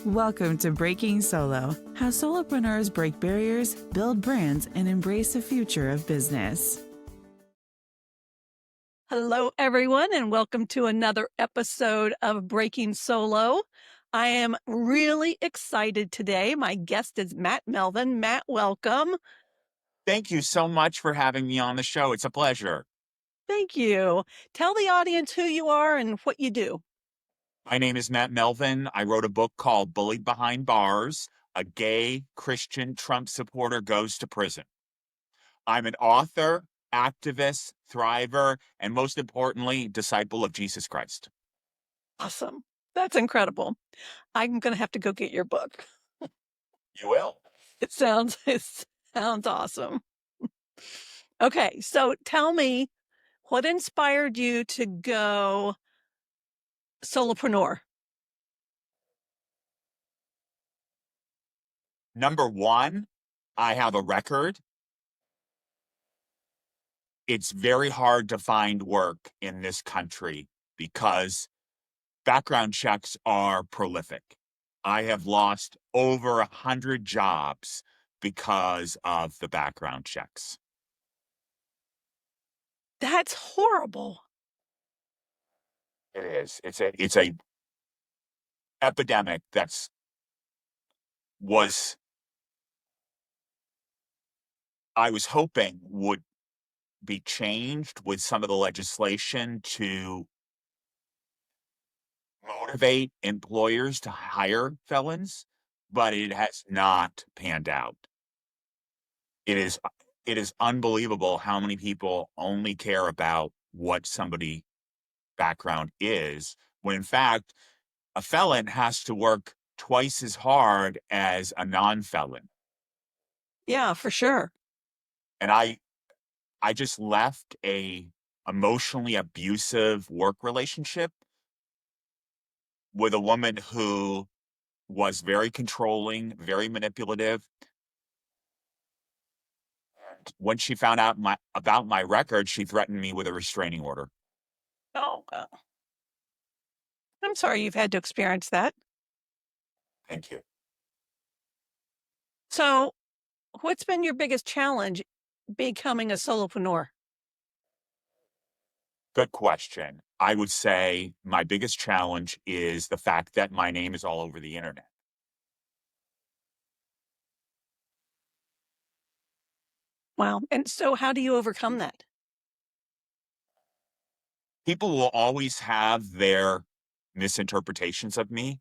Welcome to Breaking Solo, how solopreneurs break barriers, build brands, and embrace the future of business. Hello, everyone, and welcome to another episode of Breaking Solo. I am really excited today. My guest is Matt Melvin. Matt, welcome. Thank you so much for having me on the show. It's a pleasure. Thank you. Tell the audience who you are and what you do. My name is Matt Melvin. I wrote a book called Bullied Behind Bars: A Gay Christian Trump Supporter Goes to Prison. I'm an author, activist, thriver, and most importantly, disciple of Jesus Christ. Awesome. That's incredible. I'm going to have to go get your book. You will. It sounds awesome. Okay, so tell me, what inspired you to go solopreneur? Number one, I have a record. It's very hard to find work in this country because background checks are prolific. I have lost over 100 jobs because of the background checks. That's horrible. It is. It's a epidemic I was hoping would be changed with some of the legislation to motivate employers to hire felons, but it has not panned out. It is unbelievable how many people only care about what somebody background is, when in fact, a felon has to work twice as hard as a non-felon. Yeah, for sure. And I just left a emotionally abusive work relationship with a woman who was very controlling, very manipulative. And when she found out about my record, she threatened me with a restraining order. Oh, I'm sorry you've had to experience that. Thank you. So, what's been your biggest challenge becoming a solopreneur? Good question. I would say my biggest challenge is the fact that my name is all over the internet. Wow. And so, how do you overcome that? People will always have their misinterpretations of me.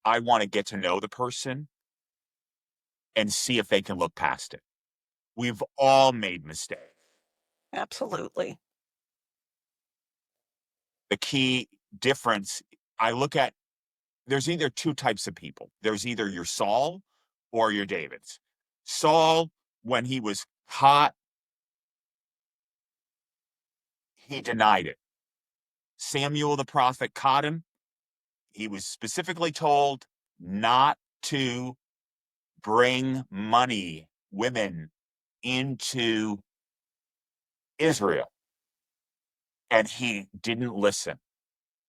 I want to get to know the person and see if they can look past it. We've all made mistakes. Absolutely. The key difference, I look at, there's either two types of people. There's either your Saul or your Davids. Saul, when he was caught, he denied it. Samuel the prophet caught him. He was specifically told not to bring money, women into Israel. And he didn't listen.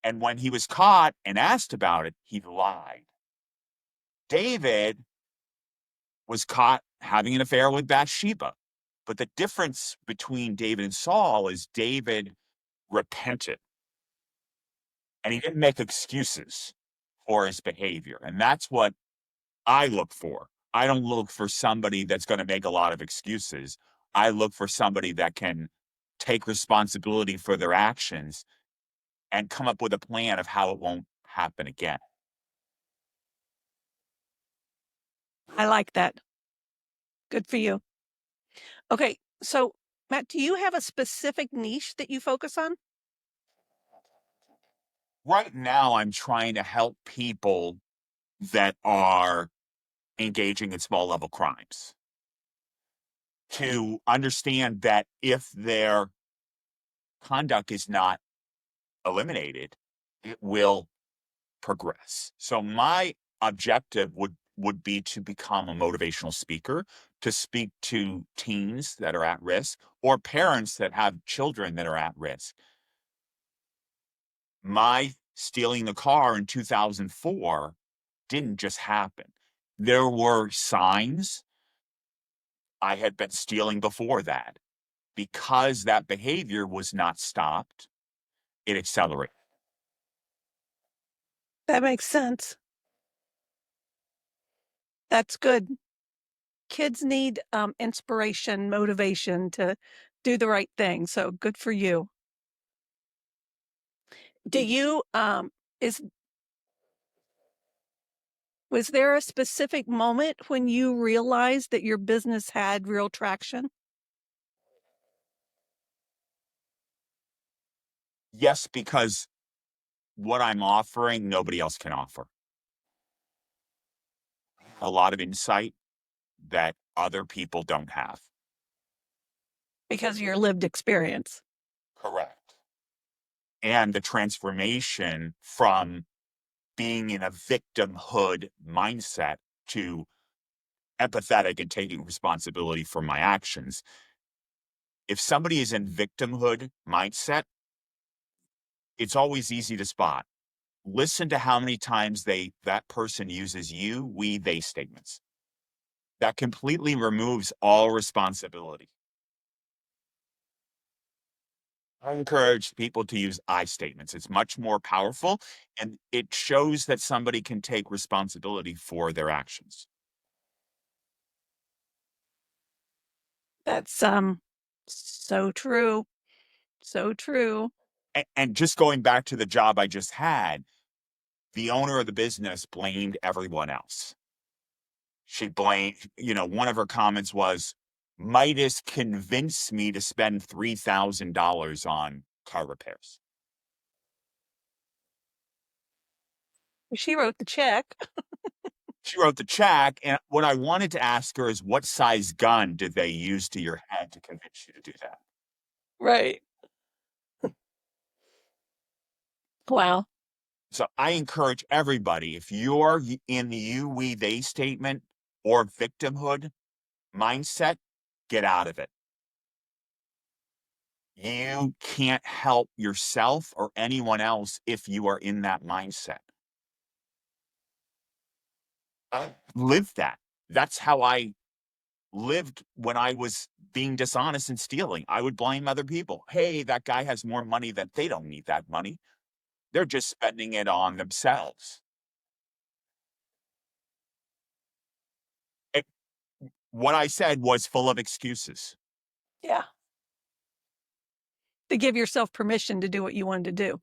And when he was caught and asked about it, he lied. David was caught having an affair with Bathsheba. But the difference between David and Saul is David repented. And he didn't make excuses for his behavior. And that's what I look for. I don't look for somebody that's going to make a lot of excuses. I look for somebody that can take responsibility for their actions and come up with a plan of how it won't happen again. I like that. Good for you. Okay. So, Matt, do you have a specific niche that you focus on? Right now, I'm trying to help people that are engaging in small level crimes to understand that if their conduct is not eliminated, it will progress. So my objective would be to become a motivational speaker, to speak to teens that are at risk or parents that have children that are at risk. My stealing the car in 2004 didn't just happen. There were signs. I had been stealing before that. Because that behavior was not stopped, it accelerated. That makes sense. That's good. Kids need inspiration, motivation to do the right thing. So good for you. Do you is was there a specific moment when you realized that your business had real traction? Yes, because what I'm offering, nobody else can offer. A lot of insight that other people don't have. Because of your lived experience. Correct. And the transformation from being in a victimhood mindset to empathetic and taking responsibility for my actions. If somebody is in victimhood mindset, it's always easy to spot. Listen to how many times that person uses you, we, they statements. That completely removes all responsibility. I encourage people to use I statements. It's much more powerful, and it shows that somebody can take responsibility for their actions. That's so true. So true. And just going back to the job I just had, the owner of the business blamed everyone else. She blamed, one of her comments was, Midas convinced me to spend $3,000 on car repairs. She wrote the check. She wrote the check, and what I wanted to ask her is, what size gun did they use to your head to convince you to do that? Right. Wow. So I encourage everybody, if you're in the you, we, they statement or victimhood mindset, get out of it. You can't help yourself or anyone else if you are in that mindset. I lived that. That's how I lived when I was being dishonest and stealing. I would blame other people. Hey, that guy has more money than they don't need that money. They're just spending it on themselves. It, what I said was full of excuses. Yeah. To give yourself permission to do what you wanted to do.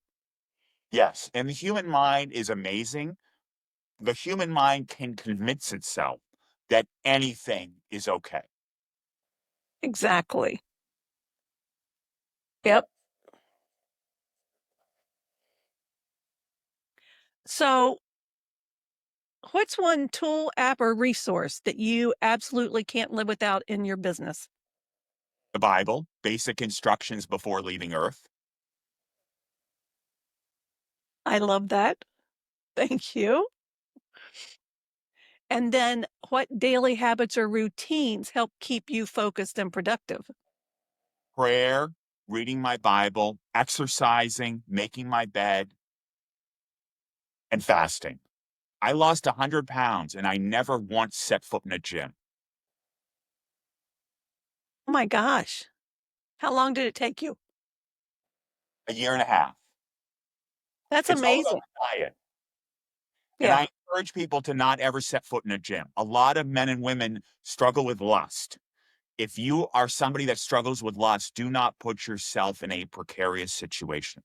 Yes. And the human mind is amazing. The human mind can convince itself that anything is okay. Exactly. Yep. So, what's one tool, app, or resource that you absolutely can't live without in your business? The Bible, basic instructions before leaving Earth. I love that. Thank you. And then, what daily habits or routines help keep you focused and productive? Prayer, reading my Bible, exercising, making my bed, and fasting. I lost 100 pounds and I never once set foot in a gym. Oh my gosh. How long did it take you? A year and a half. That's It's all about amazing. diet. And Yeah, I encourage people to not ever set foot in a gym. A lot of men and women struggle with lust. If you are somebody that struggles with lust, do not put yourself in a precarious situation.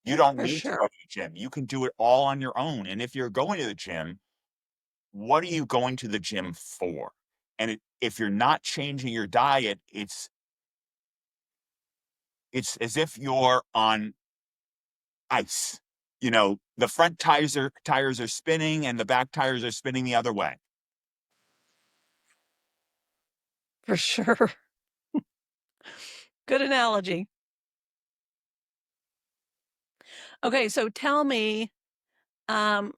You don't for need to sure. go to the gym. You can do it all on your own. And if you're going to the gym, what are you going to the gym for? And if you're not changing your diet, it's as if you're on ice. The front tires are spinning and the back tires are spinning the other way. For sure. Good analogy. Okay, so tell me, um,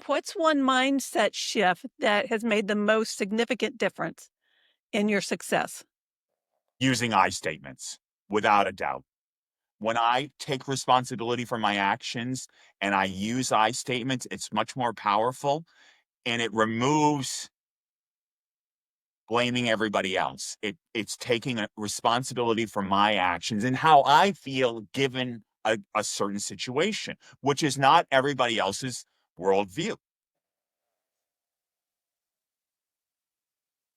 what's one mindset shift that has made the most significant difference in your success? Using I statements, without a doubt. When I take responsibility for my actions and I use I statements, it's much more powerful and it removes blaming everybody else. It's taking a responsibility for my actions and how I feel given a certain situation, which is not everybody else's worldview.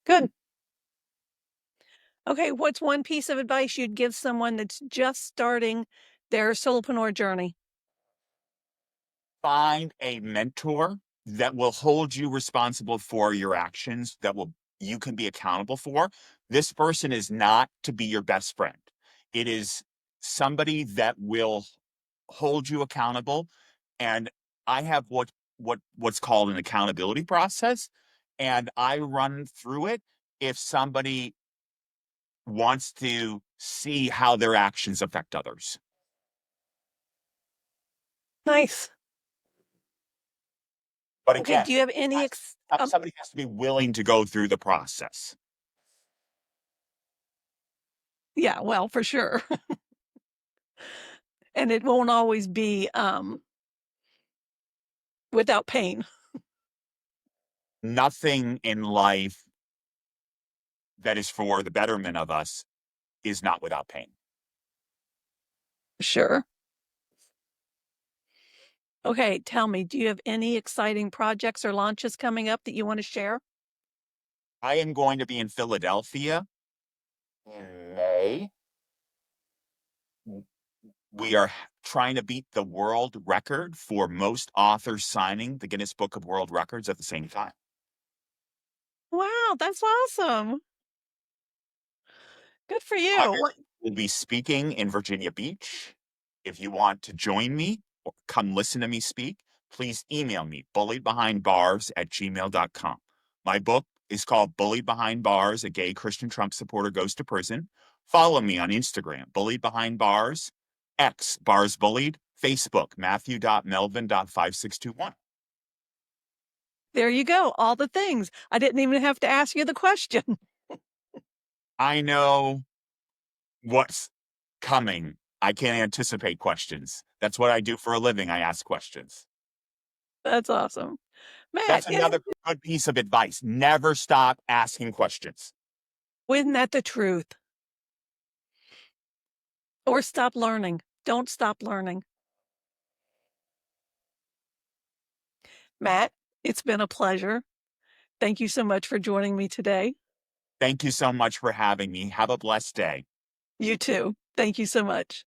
Good. Okay, what's one piece of advice you'd give someone that's just starting their solopreneur journey? Find a mentor that will hold you responsible for your actions, that will you can be accountable for. This person is not to be your best friend. It is somebody that will hold you accountable. And I have what's called an accountability process, and I run through it if somebody wants to see how their actions affect others. Nice. But Okay, again, do you have any somebody has to be willing to go through the process. yeah, well, for sure. And it won't always be without pain. Nothing in life that is for the betterment of us is not without pain. Sure. Okay, tell me, do you have any exciting projects or launches coming up that you want to share? I am going to be in Philadelphia in May. We are trying to beat the world record for most authors signing the Guinness Book of World Records at the same time. Wow, that's awesome. Good for I you. What? will be speaking in Virginia Beach. If you want to join me or come listen to me speak, please email me, bulliedbehindbars@gmail.com. My book is called Bullied Behind Bars, A Gay Christian Trump Supporter Goes to Prison. Follow me on Instagram, Bullied Behind Bars, X, Bars Bullied, Facebook, Matthew.Melvin.5621. There you go. All the things. I didn't even have to ask you the question. I know what's coming. I can't anticipate questions. That's what I do for a living. I ask questions. That's awesome. Matt, That's another good piece of advice. Never stop asking questions. isn't that the truth? Or stop learning. Don't stop learning. Matt, it's been a pleasure. Thank you so much for joining me today. Thank you so much for having me. Have a blessed day. You too. Thank you so much.